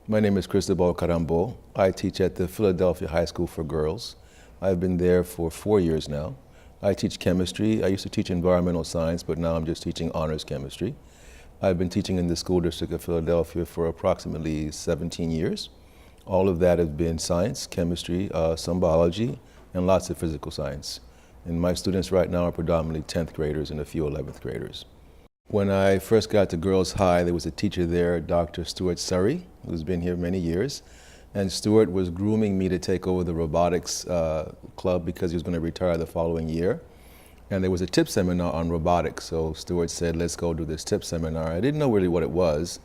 My name is Cristobal Carambo. I teach at the Philadelphia High School for Girls. I've been there for 4 years now. I teach chemistry. I used to teach environmental science, but now I'm just teaching honors chemistry. I've been teaching in the school district of Philadelphia for approximately 17 years. All of that has been science, chemistry, some biology, and lots of physical science. And my students right now are predominantly 10th graders and a few 11th graders. When I first got to Girls High, there was a teacher there, Dr. Stuart Surrey, who's been here many years. And Stuart was grooming me to take over the robotics club because he was going to retire the following year. And there was a tip seminar on robotics, so Stuart said, let's go do this tip seminar. I didn't know really what it was.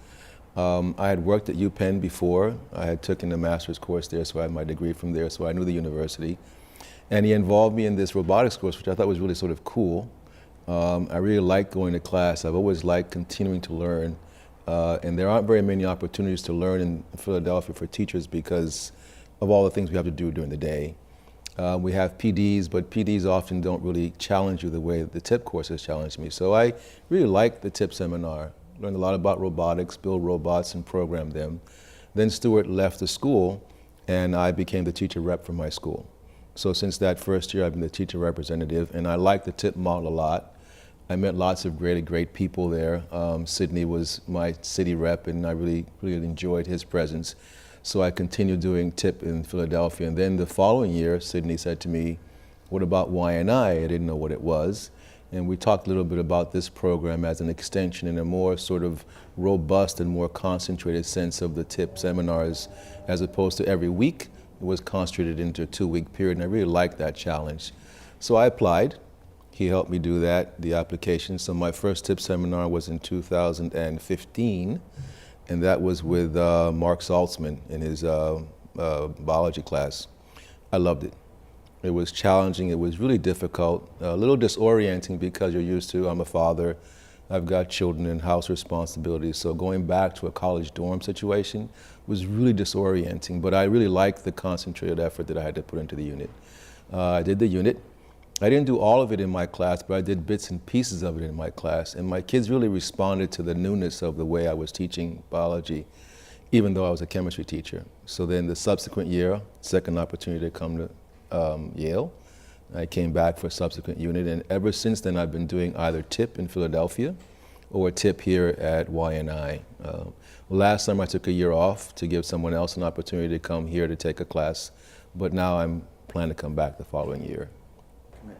I had worked at UPenn before. I had taken a master's course there, so I had my degree from there, so I knew the university. And he involved me in this robotics course, which I thought was really sort of cool. I really like going to class. I've always liked continuing to learn. And there aren't very many opportunities to learn in Philadelphia for teachers because of all the things we have to do during the day. We have PDs, but PDs often don't really challenge you the way the TIP courses challenged me. So I really liked the TIP seminar. Learned a lot about robotics, build robots and program them. Then Stuart left the school and I became the teacher rep for my school. So since that first year, I've been the teacher representative, and I like the TIP model a lot. I met lots of great people there. Sydney was my city rep, and I really enjoyed his presence. So I continued doing TIP in Philadelphia. And then the following year, Sydney said to me, what about YNI? I didn't know what it was. And we talked a little bit about this program as an extension in a more sort of robust and more concentrated sense of the TIP seminars, as opposed to every week. It was concentrated into a 2-week period, and I really liked that challenge. So I applied. He helped me do that, the application. So my first TIP seminar was in 2015, and that was with Mark Saltzman in his biology class. I loved it. It was challenging, it was really difficult, a little disorienting because you're used to, I'm a father, I've got children and house responsibilities, so going back to a college dorm situation was really disorienting, but I really liked the concentrated effort that I had to put into the unit. I did the unit. I didn't do all of it in my class, but I did bits and pieces of it in my class, and my kids really responded to the newness of the way I was teaching biology, even though I was a chemistry teacher. So then the subsequent year, second opportunity to come to Yale. I came back for a subsequent unit, and ever since then I've been doing either TIP in Philadelphia or TIP here at YNI. Last summer I took a year off to give someone else an opportunity to come here to take a class, but now I'm planning to come back the following year.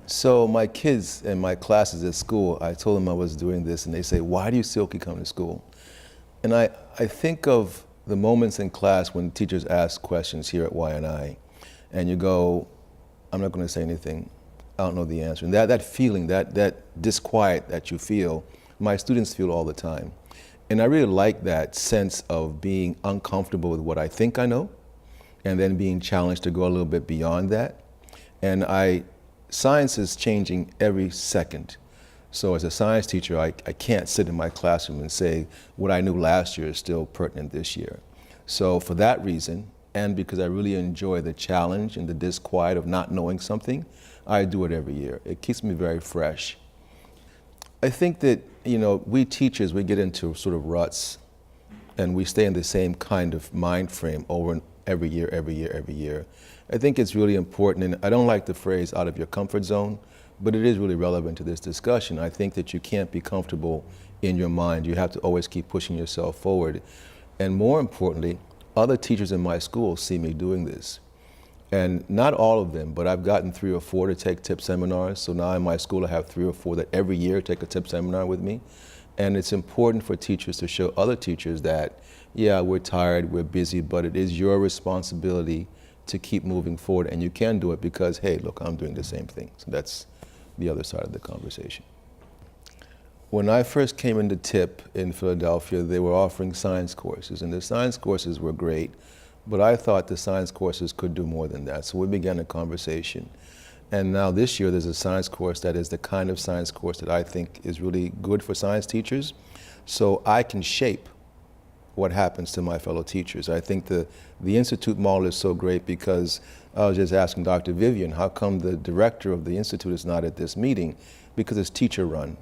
So my kids and my classes at school, I told them I was doing this, and they say, why do you still keep coming to school? And I think of the moments in class when teachers ask questions here at YNI, and you go, I'm not going to say anything. I don't know the answer. And that feeling, that disquiet that you feel, my students feel all the time. And I really like that sense of being uncomfortable with what I think I know, and then being challenged to go a little bit beyond that. And science is changing every second. So as a science teacher, I can't sit in my classroom and say what I knew last year is still pertinent this year. So for that reason, and because I really enjoy the challenge and the disquiet of not knowing something, I do it every year. It keeps me very fresh. I think that, we teachers, we get into sort of ruts, and we stay in the same kind of mind frame over and every year. I think it's really important, and I don't like the phrase out of your comfort zone, but it is really relevant to this discussion. I think that you can't be comfortable in your mind. You have to always keep pushing yourself forward. And more importantly, other teachers in my school see me doing this. And not all of them, but I've gotten 3 or 4 to take TIP seminars. So now in my school I have 3 or 4 that every year take a TIP seminar with me. And it's important for teachers to show other teachers that, yeah, we're tired, we're busy, but it is your responsibility to keep moving forward. And you can do it because, hey, look, I'm doing the same thing. So that's the other side of the conversation. When I first came into TIP in Philadelphia, they were offering science courses, and the science courses were great, but I thought the science courses could do more than that. So we began a conversation. And now this year there's a science course that is the kind of science course that I think is really good for science teachers, so I can shape what happens to my fellow teachers. I think the Institute model is so great because I was just asking Dr. Vivian, how come the director of the Institute is not at this meeting? Because it's teacher run.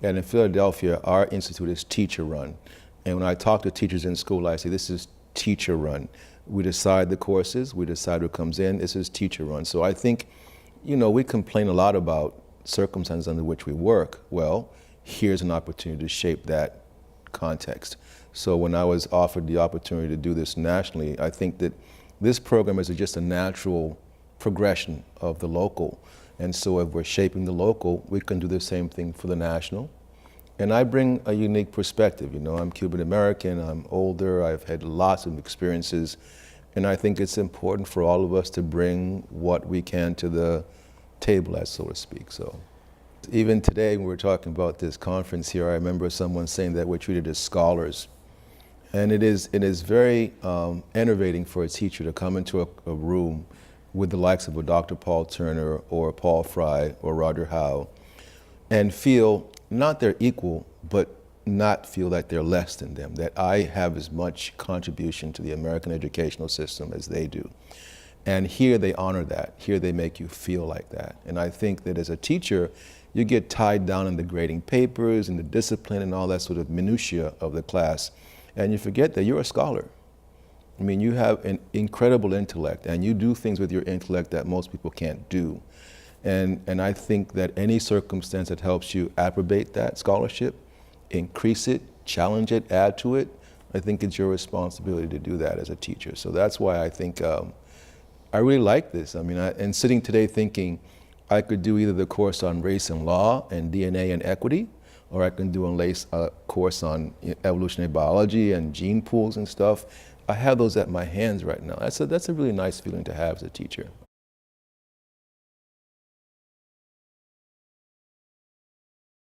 And in Philadelphia, our institute is teacher run. And when I talk to teachers in school, I say, this is teacher run. We decide the courses, we decide who comes in, this is teacher run. So I think, we complain a lot about circumstances under which we work. Well, here's an opportunity to shape that context. So when I was offered the opportunity to do this nationally, I think that this program is just a natural progression of the local. And so if we're shaping the local, we can do the same thing for the national. And I bring a unique perspective. I'm Cuban American, I'm older, I've had lots of experiences, and I think it's important for all of us to bring what we can to the table, as so to speak. So even today, when we're talking about this conference here, I remember someone saying that we're treated as scholars. And it is very enervating for a teacher to come into a room with the likes of a Dr. Paul Turner or Paul Fry or Roger Howe and feel not they're equal, but not feel that they're less than them, that I have as much contribution to the American educational system as they do. And here they honor that. Here they make you feel like that. And I think that as a teacher, you get tied down in the grading papers and the discipline and all that sort of minutiae of the class. And you forget that you're a scholar. I mean, you have an incredible intellect and you do things with your intellect that most people can't do. And I think that any circumstance that helps you approbate that scholarship, increase it, challenge it, add to it, I think it's your responsibility to do that as a teacher. So that's why I think I really like this. I mean, and sitting today thinking I could do either the course on race and law and DNA and equity, or I can do a course on evolutionary biology and gene pools and stuff. I have those at my hands right now. That's a really nice feeling to have as a teacher.